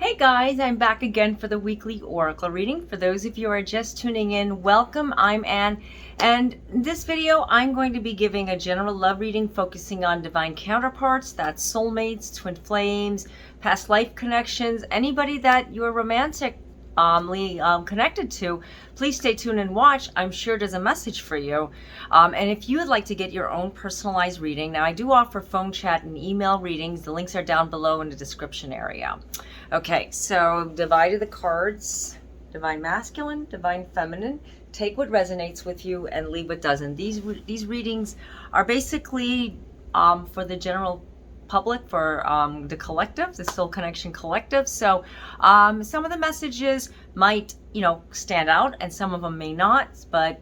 Hey guys, I'm back again for the weekly oracle reading. For those of you who are just tuning in, welcome. I'm Anne, and in this video I'm going to be giving a general love reading focusing on divine counterparts, that's soulmates, twin flames, past life connections, anybody that you're romantically connected to. Please stay tuned and watch. I'm sure there's a message for you. And if you would like to get your own personalized reading, now I do offer phone chat and email readings. The links are down below in the description area. Okay, so divided the cards, divine masculine, divine feminine. Take what resonates with you and leave what doesn't. These readings are basically for the general public, for the collective, the Soul Connection Collective. So some of the messages might, stand out, and some of them may not. But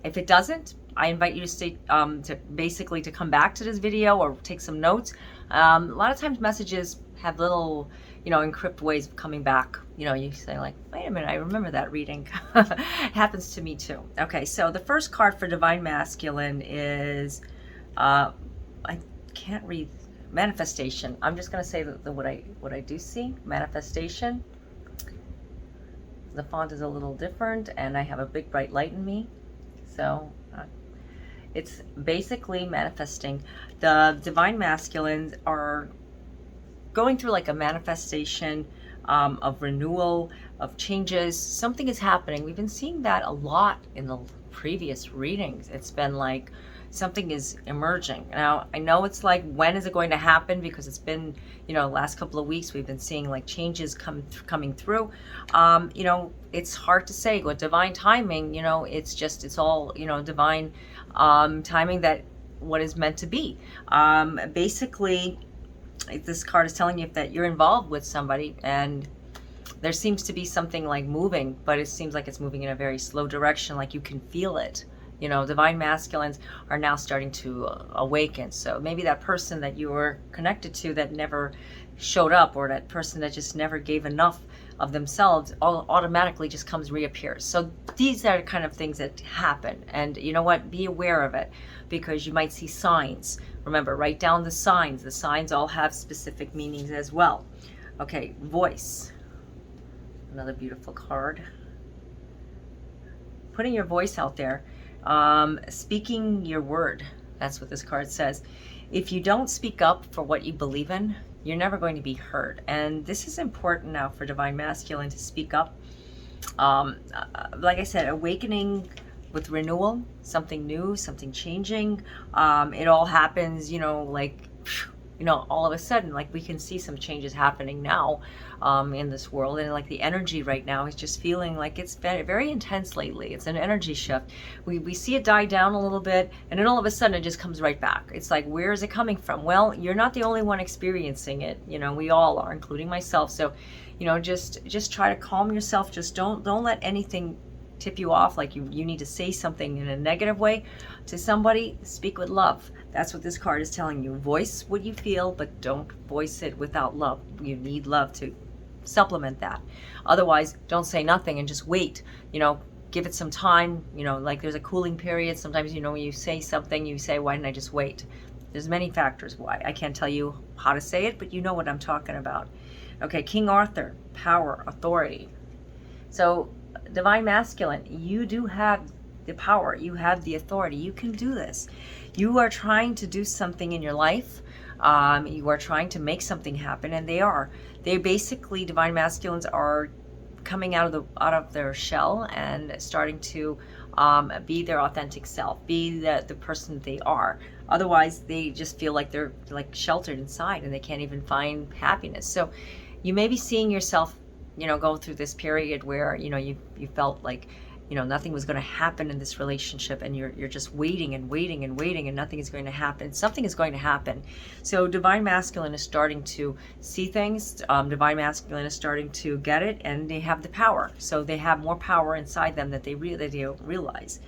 if it doesn't, I invite you to stay, to come back to this video or take some notes. A lot of times messages have little, encrypt ways of coming back. You say like, wait a minute, I remember that reading. It happens to me too. Okay, so the first card for divine masculine is, I can't read, manifestation. I'm just going to say what I do see, manifestation. The font is a little different, and I have a big bright light in me. So it's basically manifesting. The divine masculines are going through like a manifestation of renewal, of changes. Something is happening. We've been seeing that a lot in the previous readings. It's been like something is emerging. Now, I know it's like, when is it going to happen? Because it's been, last couple of weeks, we've been seeing like changes coming through. It's hard to say. With divine timing, it's all, divine timing, that what is meant to be. Basically, this card is telling you that you're involved with somebody, and there seems to be something like moving, but it seems like it's moving in a very slow direction, like you can feel it. Divine masculines are now starting to awaken. So maybe that person that you were connected to that never showed up, or that person that just never gave enough of themselves, automatically just reappears. So these are the kind of things that happen. And you know what? Be aware of it, because you might see signs. Remember, write down the signs. The signs all have specific meanings as well. Okay, voice. Another beautiful card. Putting your voice out there. Speaking your word. That's what this card says. If you don't speak up for what you believe in, you're never going to be heard. And this is important now for divine masculine, to speak up. Like I said, awakening with renewal, something new, something changing. It all happens, all of a sudden, like we can see some changes happening now in this world, and like the energy right now is just feeling like it's been very intense lately. It's an energy shift. We see it die down a little bit, and then all of a sudden it just comes right back. It's like, where is it coming from? Well, you're not the only one experiencing it. We all are, including myself. So, just try to calm yourself. Just don't let anything tip you off, like you need to say something in a negative way to somebody. Speak with love. That's what this card is telling you. Voice what you feel, but don't voice it without love. You need love to supplement that. Otherwise, don't say nothing and just wait. Give it some time. Like there's a cooling period. Sometimes, when you say something, you say, why didn't I just wait? There's many factors why. I can't tell you how to say it, but you know what I'm talking about. Okay, King Arthur, power, authority. So divine masculine, you do have the power, you have the authority, you can do this. You are trying to do something in your life. You are trying to make something happen, and they basically, divine masculines are coming out of their shell and starting to be their authentic self, be the person that they are. Otherwise, they just feel like they're like sheltered inside, and they can't even find happiness. So you may be seeing yourself go through this period where you felt like nothing was going to happen in this relationship, and you're just waiting and waiting and waiting, and nothing is going to happen. Something is going to happen. So divine masculine is starting to see things. Divine masculine is starting to get it, and they have the power. So they have more power inside them that they don't realize.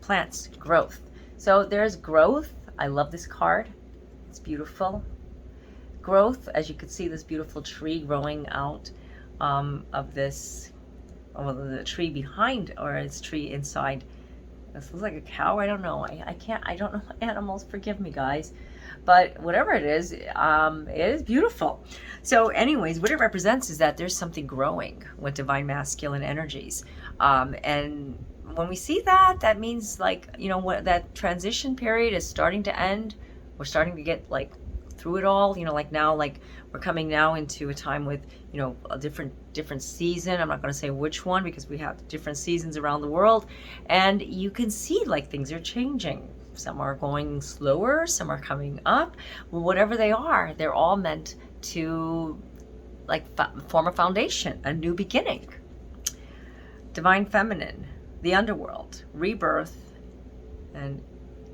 Plants, growth. So there's growth. I love this card. It's beautiful. Growth, as you can see, this beautiful tree growing out of this, the tree behind, or it's tree inside. This looks like a cow. I don't know. I don't know animals. Forgive me, guys. but whatever it is beautiful. So anyways, what it represents is that there's something growing with divine masculine energies. And when we see that, that means, like, you know, what, that transition period is starting to end. We're starting to get like through it all, you know, like now, like we're coming now into a time with, you know, a different season. I'm not going to say which one because we have different seasons around the world, and you can see like things are changing. Some are going slower, some are coming up. Well, whatever they are, they're all meant to like form a foundation, a new beginning. Divine feminine, the underworld, rebirth, and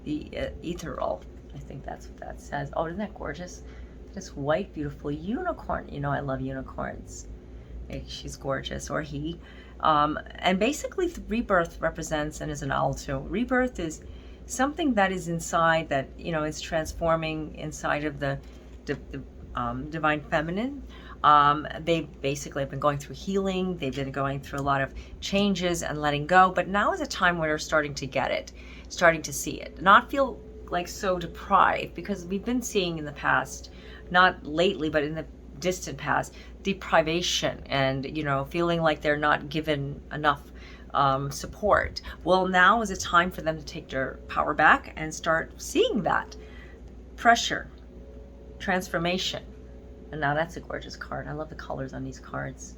the ethereal. I think that's what that says. Oh, isn't that gorgeous? This white, beautiful unicorn. You know, I love unicorns. She's gorgeous, or he. And basically, the rebirth represents, and is an alto. Rebirth is something that is inside, that, you know, is transforming inside of the divine feminine. They basically have been going through healing. They've been going through a lot of changes and letting go. But now is a time where they're starting to get it, starting to see it, not feel like so deprived, because we've been seeing in the past, not lately, but in the distant past, deprivation and, you know, feeling like they're not given enough support. Well, now is a time for them to take their power back and start seeing that pressure, transformation. And now that's a gorgeous card. I love the colors on these cards.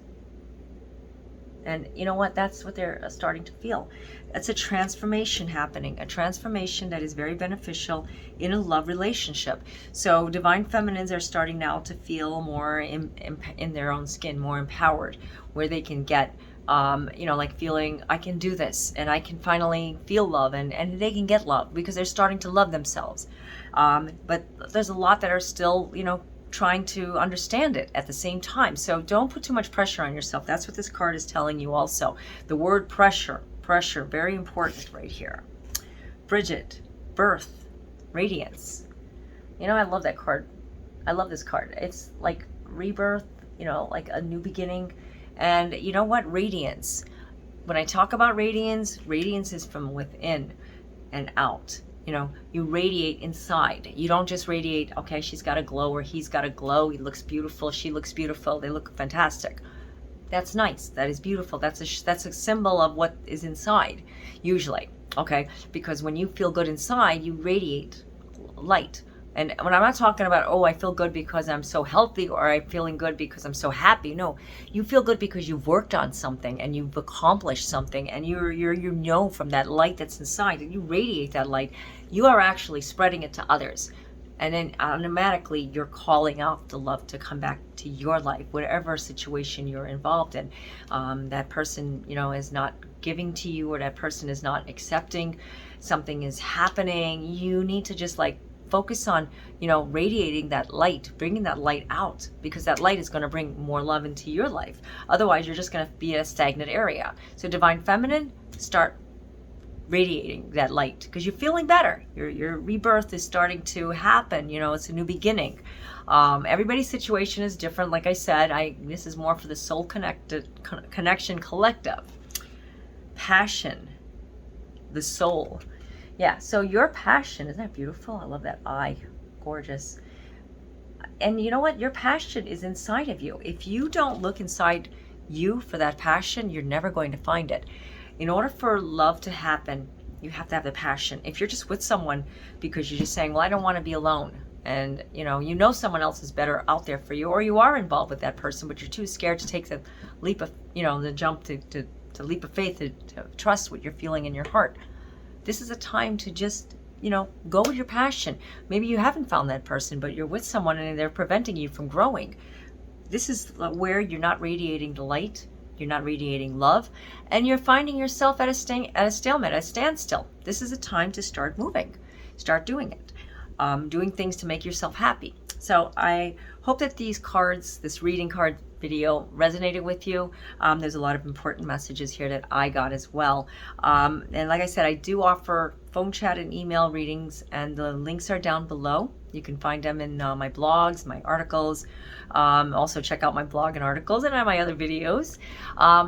And you know what? That's what they're starting to feel. It's a transformation happening, a transformation that is very beneficial in a love relationship. So divine feminines are starting now to feel more in their own skin, more empowered, where they can get, you know, like feeling, I can do this, and I can finally feel love, and they can get love because they're starting to love themselves. But there's a lot that are still, you know, trying to understand it at the same time. So don't put too much pressure on yourself. That's what this card is telling you also. The word pressure, very important right here. Bridget, birth, radiance. You know, I love that card. I love this card. It's like rebirth, you know, like a new beginning. And you know what? Radiance. When I talk about radiance, radiance is from within and out. You know, you radiate inside. You don't just radiate, okay, she's got a glow or he's got a glow. He looks beautiful. She looks beautiful. They look fantastic. That's nice. That is beautiful. That's a symbol of what is inside, usually. Okay, because when you feel good inside, you radiate light. And when I'm not talking about, oh, I feel good because I'm so healthy, or I'm feeling good because I'm so happy. No, you feel good because you've worked on something and you've accomplished something, and you know from that light that's inside, and you radiate that light. You are actually spreading it to others, and then automatically you're calling out the love to come back to your life, whatever situation you're involved in. That person, you know, is not giving to you, or that person is not accepting. Something is happening. You need to just like focus on, you know, radiating that light, bringing that light out, because that light is going to bring more love into your life. Otherwise, you're just going to be in a stagnant area. So divine feminine, start radiating that light because you're feeling better. Your rebirth is starting to happen. You know, it's a new beginning. Everybody's situation is different. Like I said, this is more for the soul connection collective. Passion, the soul. Yeah, so your passion, isn't that beautiful? I love that eye. Gorgeous. And you know what? Your passion is inside of you. If you don't look inside you for that passion, you're never going to find it. In order for love to happen, you have to have the passion. If you're just with someone because you're just saying, well, I don't want to be alone, and you know someone else is better out there for you, or you are involved with that person, but you're too scared to take the leap of, you know, the jump to leap of faith, to trust what you're feeling in your heart. This is a time to just, you know, go with your passion. Maybe you haven't found that person, but you're with someone and they're preventing you from growing. This is where you're not radiating the light, you're not radiating love, and you're finding yourself at a stalemate, at a standstill. This is a time to start moving, start doing it, doing things to make yourself happy. So I hope that these cards, this reading card video, resonated with you. There's a lot of important messages here that I got as well. And like I said, I do offer phone chat and email readings, and the links are down below. You can find them in my blogs, my articles. Also check out my blog and articles and my other videos.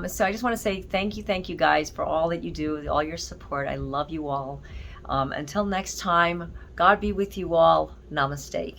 So I just want to say thank you guys for all that you do, all your support. I love you all. Until next time, God be with you all. Namaste.